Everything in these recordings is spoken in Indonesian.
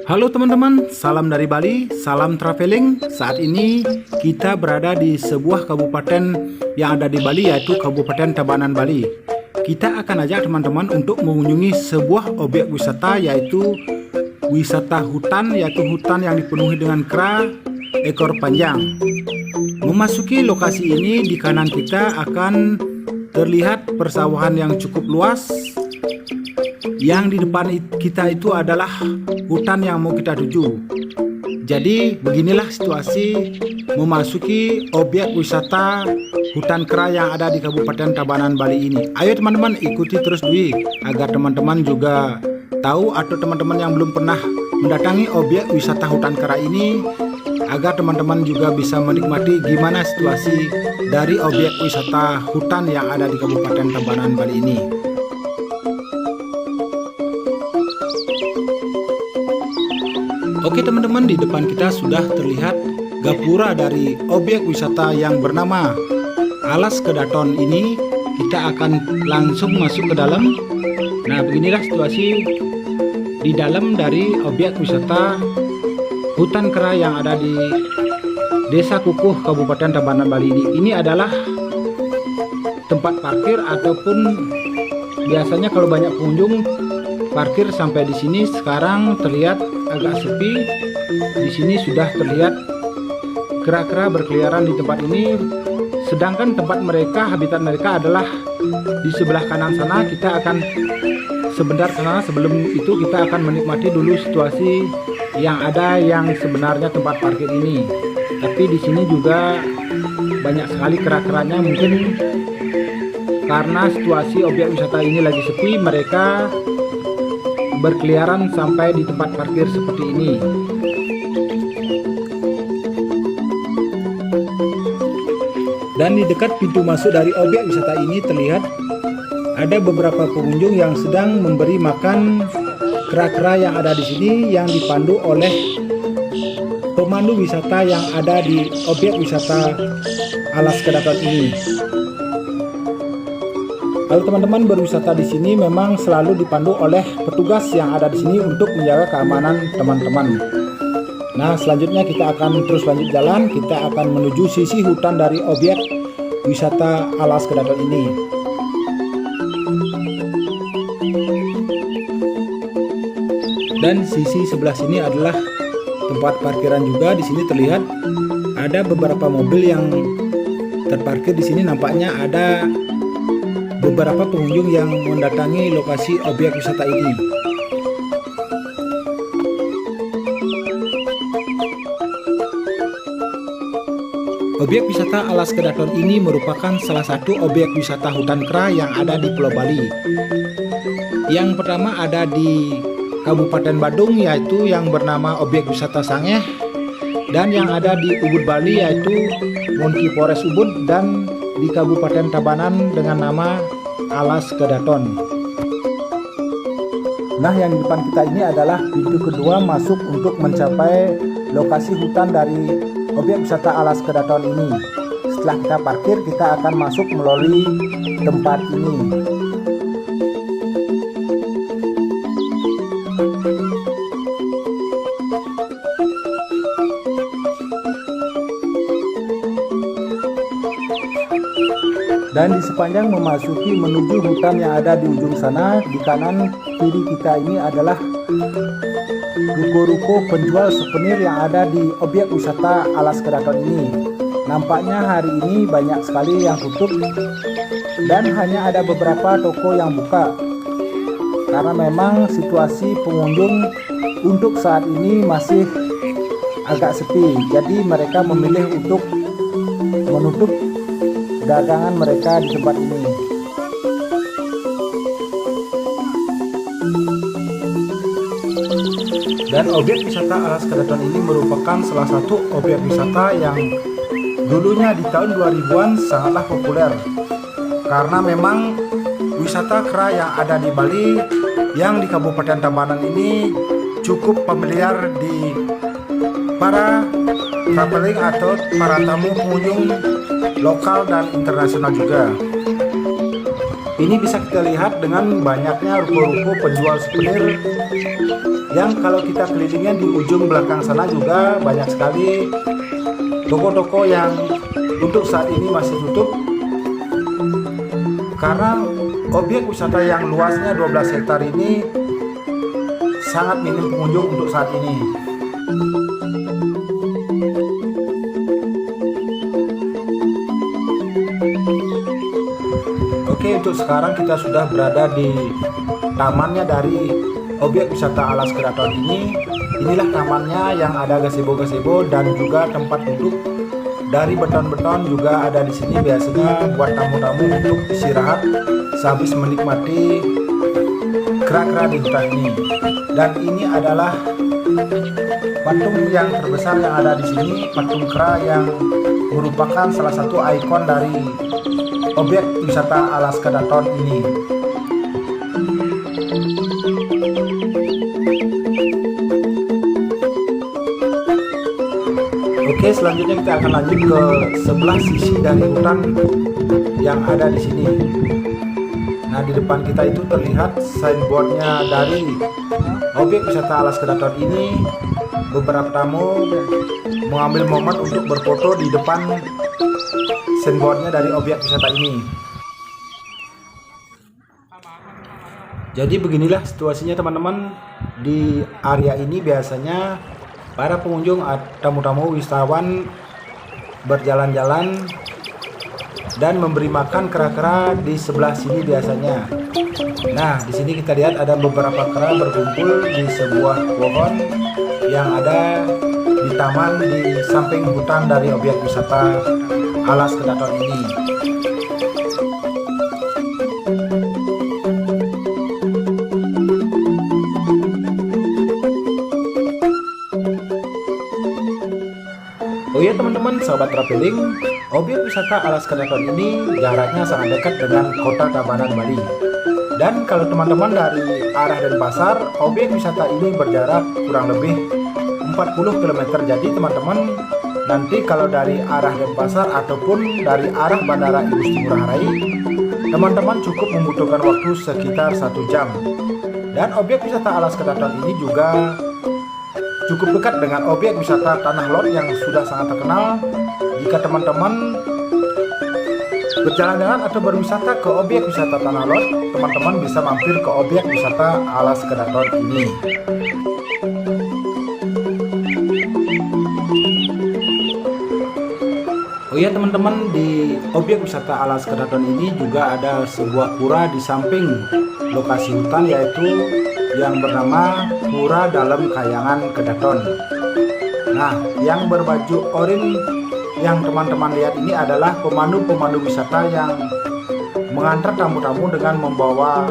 Halo teman-teman, salam dari Bali, salam traveling. Saat ini kita berada di sebuah kabupaten yang ada di Bali, yaitu Kabupaten Tabanan, Bali. Kita akan ajak teman-teman untuk mengunjungi sebuah objek wisata, yaitu wisata hutan, yaitu hutan yang dipenuhi dengan kera ekor panjang. Memasuki lokasi ini, di kanan kita akan terlihat persawahan yang cukup luas. Yang di depan kita itu adalah hutan yang mau kita tuju. Jadi beginilah situasi memasuki objek wisata hutan kera yang ada di Kabupaten Tabanan, Bali ini. Ayo teman-teman, ikuti terus Dwi agar teman-teman juga tahu, atau teman-teman yang belum pernah mendatangi objek wisata hutan kera ini, agar teman-teman juga bisa menikmati gimana situasi dari objek wisata hutan yang ada di Kabupaten Tabanan, Bali ini. Oke teman-teman, di depan kita sudah terlihat gapura dari objek wisata yang bernama Alas Kedaton ini. Kita akan langsung masuk ke dalam. Nah, beginilah situasi di dalam dari objek wisata hutan kera yang ada di Desa Kukuh, Kabupaten Tabanan, Bali ini. Ini adalah tempat parkir, ataupun biasanya kalau banyak pengunjung parkir sampai di sini. Sekarang terlihat agak sepi. Di sini sudah terlihat kera-kera berkeliaran di tempat ini. Sedangkan tempat mereka, habitat mereka adalah di sebelah kanan sana. Kita akan sebentar sana, sebelum itu kita akan menikmati dulu situasi yang ada yang sebenarnya tempat parkir ini. Tapi di sini juga banyak sekali kera-keranya. Mungkin karena situasi objek wisata ini lagi sepi, mereka berkeliaran sampai di tempat parkir seperti ini. Dan di dekat pintu masuk dari objek wisata ini terlihat ada beberapa pengunjung yang sedang memberi makan kera-kera yang ada di sini, yang dipandu oleh pemandu wisata yang ada di objek wisata Alas Kedaton ini. Kalau teman-teman berwisata di sini memang selalu dipandu oleh petugas yang ada di sini untuk menjaga keamanan teman-teman. Nah, selanjutnya kita akan terus lanjut jalan. Kita akan menuju sisi hutan dari objek wisata Alas Kedaton ini. Dan sisi sebelah sini adalah tempat parkiran juga. Di sini terlihat ada beberapa mobil yang terparkir di sini. Nampaknya ada beberapa pengunjung yang mendatangi lokasi objek wisata ini. Objek wisata Alas Kedaton ini merupakan salah satu objek wisata hutan kera yang ada di Pulau Bali. Yang pertama ada di Kabupaten Badung, yaitu yang bernama objek wisata Sangeh, dan yang ada di Ubud, Bali, yaitu Monkey Forest Ubud, dan di Kabupaten Tabanan dengan nama Alas Kedaton. Nah, yang di depan kita ini adalah pintu kedua masuk untuk mencapai lokasi hutan dari objek wisata Alas Kedaton ini. Setelah kita parkir, kita akan masuk melalui tempat ini. Dan di sepanjang memasuki menuju hutan yang ada di ujung sana, di kanan kiri kita ini adalah ruko-ruko penjual souvenir yang ada di objek wisata Alas Kedaton ini. Nampaknya hari ini banyak sekali yang tutup dan hanya ada beberapa toko yang buka, karena memang situasi pengunjung untuk saat ini masih agak sepi. Jadi mereka memilih untuk menutup dagangan mereka di tempat ini. Dan objek wisata Alas Kedaton ini merupakan salah satu objek wisata yang dulunya di tahun 2000-an sangatlah populer, karena memang wisata kera yang ada di Bali, yang di Kabupaten Tabanan ini cukup familiar di para traveling atau para tamu pengunjung lokal dan internasional juga. Ini bisa kita lihat dengan banyaknya ruko-ruko penjual souvenir yang kalau kita kelilingnya di ujung belakang sana juga banyak sekali toko-toko yang untuk saat ini masih tutup karena objek wisata yang luasnya 12 hektar ini sangat minim pengunjung untuk saat ini. Oke, untuk sekarang kita sudah berada di tamannya dari objek wisata Alas Keraton ini. Inilah tamannya yang ada gazebo-gazebo dan juga tempat duduk dari beton-beton juga ada di sini biasanya buat tamu-tamu untuk istirahat sehabis menikmati kera-kera di hutan ini. Dan ini adalah patung yang terbesar yang ada di sini, patung kera yang merupakan salah satu ikon dari objek wisata Alas Keraton ini. Oke, selanjutnya kita akan lanjut ke sebelah sisi dari hutan yang ada di sini. Nah, di depan kita itu terlihat signboardnya dari objek wisata Alas Keraton ini. Beberapa tamu mengambil momen untuk berfoto di depan signboardnya dari objek wisata ini. Jadi beginilah situasinya teman-teman. Di area ini biasanya para pengunjung atau tamu-tamu wisatawan berjalan-jalan dan memberi makan kera-kera di sebelah sini biasanya. Nah, di sini kita lihat ada beberapa kera berkumpul di sebuah pohon yang ada di taman di samping hutan dari objek wisata Alas Keraton ini. Oh ya teman-teman, sahabat traveling, objek wisata Alas Keraton ini jaraknya sangat dekat dengan kota Tabanan, Bali. Dan kalau teman-teman dari arah Denpasar, objek wisata ini berjarak kurang lebih 40 km. Jadi teman-teman nanti kalau dari arah Denpasar ataupun dari arah Bandara Igusti Ngurah Rai, teman-teman cukup membutuhkan waktu sekitar 1 jam. Dan objek wisata Alas Keraton ini juga cukup dekat dengan objek wisata Tanah Lot yang sudah sangat terkenal. Jika teman-teman berjalan-jalan atau berwisata ke objek wisata Tanah Lot, teman-teman bisa mampir ke objek wisata Alas Keraton ini. Oh ya teman-teman, di objek wisata Alas Keraton ini juga ada sebuah pura di samping lokasi hutan, yaitu yang bernama Pura Dalam Kayangan Kedaton. Nah, yang berbaju oranye yang teman-teman lihat ini adalah pemandu-pemandu wisata yang mengantar tamu-tamu dengan membawa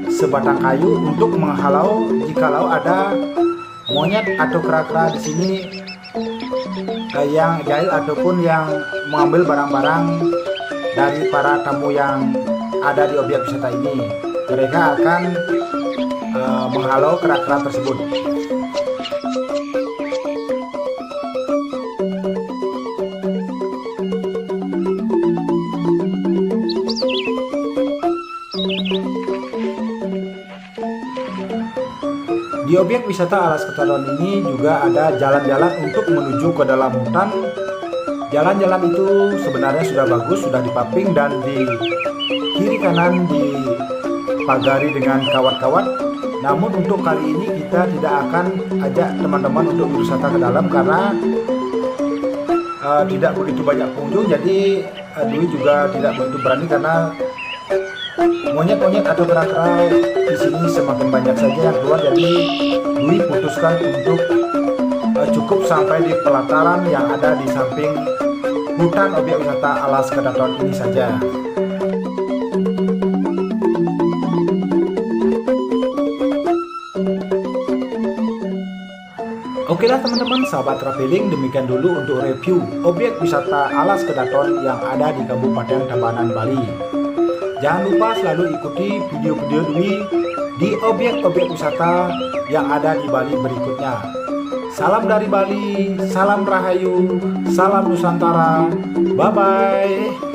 sebatang kayu untuk menghalau jikalau ada monyet atau kera-kera di sini yang jahil ataupun yang mengambil barang-barang dari para tamu yang ada di objek wisata ini. Mereka akan menghalau kera-kera tersebut. Di objek wisata Alas Keraton ini juga ada jalan-jalan untuk menuju ke dalam hutan. Jalan-jalan itu sebenarnya sudah bagus, sudah dipaving dan di kiri kanan dipagari dengan kawat-kawat. Namun untuk kali ini kita tidak akan ajak teman-teman untuk berwisata ke dalam karena tidak begitu banyak pengunjung. Jadi Dwi juga tidak begitu berani karena monyet-monyet atau kera-kera di sini semakin banyak saja yang keluar. Jadi Dwi putuskan untuk cukup sampai di pelataran yang ada di samping hutan objek wisata Alas Keraton ini saja. Oke lah teman-teman, sahabat traveling, demikian dulu untuk review objek wisata Alas Keraton yang ada di Kabupaten Tabanan, Bali. Jangan lupa selalu ikuti video-video Dwi di objek-objek wisata yang ada di Bali berikutnya. Salam dari Bali, salam Rahayu, salam Nusantara, bye-bye.